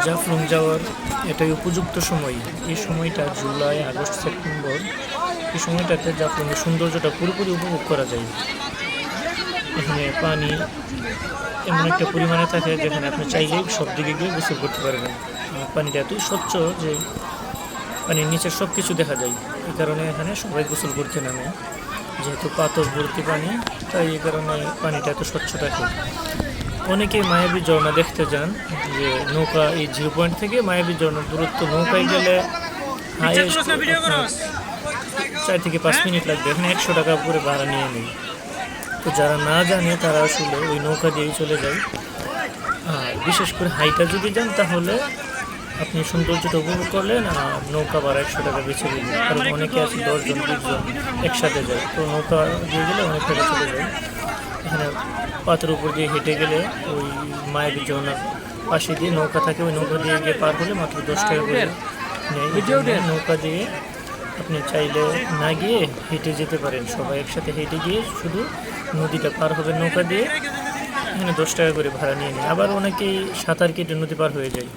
জাফলং যাওয়ার এটাই উপযুক্ত সময়। এই সময়টা জুলাই, আগস্ট, সেপ্টেম্বর। এই সময়টাতে জাফলংয়ের সৌন্দর্যটা পুরোপুরি উপভোগ করা যায়। এখানে পানি এমন একটা পরিমাণে থাকে যেখানে আপনি চাইলেই সব দিকে গিয়ে গোসল করতে পারবেন। আর পানিটা এতই স্বচ্ছ যে পানির নিচের সব কিছু দেখা যায়। এই কারণে এখানে সবাই গোসল করতে নামে। যেহেতু পাথর ভর্তি পানি, তাই এই কারণে পানিটা এত স্বচ্ছ থাকে। অনেকে মায়াবী ঝর্ণা দেখতে যান, যে নৌকা এই 0 পয়েন্ট থেকে মায়াবী ঝর্ণার দূরত্ব নৌকায় গেলে হাইয়েস্ট 4 থেকে 5 মিনিট লাগবে। এখানে 100 টাকা করে ভাড়া নিয়ে নেই। তো যারা না জানে তারা আসলে ওই নৌকা দিয়েই চলে যায়। আর বিশেষ করে হাইটা যদি যান তাহলে আপনি সৌন্দর্যটা উপভোগ করলেন, আর নৌকা ভাড়া 100 টাকা বেছে দিলেন। কারণ অনেকে আছে 10 জন 20 জন একসাথে যায়, তো নৌকা দিয়ে গেলে অনেক টাকা চলে যায়। এখানে পাথরের উপর দিয়ে হেঁটে গেলে ওই মায়াবী ঝর্ণার পাশে দিয়ে নৌকা থাকে, ওই নৌকা দিয়ে গিয়ে পার হলে মাত্র 10 টাকা করে নেয়। নৌকা দিয়ে আপনি চাইলে না গিয়ে হেঁটে যেতে পারেন, সবাই একসাথে হেঁটে গিয়ে শুধু নদীটা পার হবে নৌকা দিয়ে। এখানে 10 টাকা করে ভাড়া নিয়ে নেয়। আবার অনেকেই সাঁতার কেটে নদী পার হয়ে যায়।